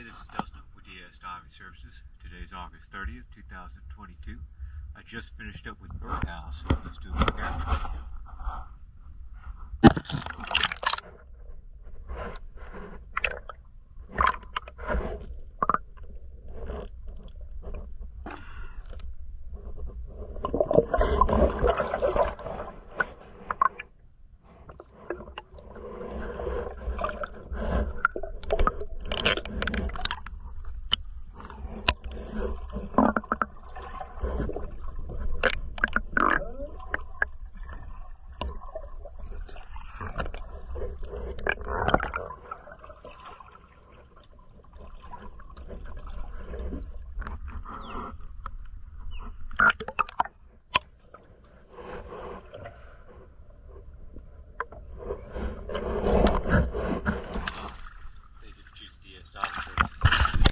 Hey, this is Dustin with DS Diving Services. Today is August 30th, 2022. I just finished up with Birdhouse. Let's do a look at it. Thank you for choosing DS Diving Services.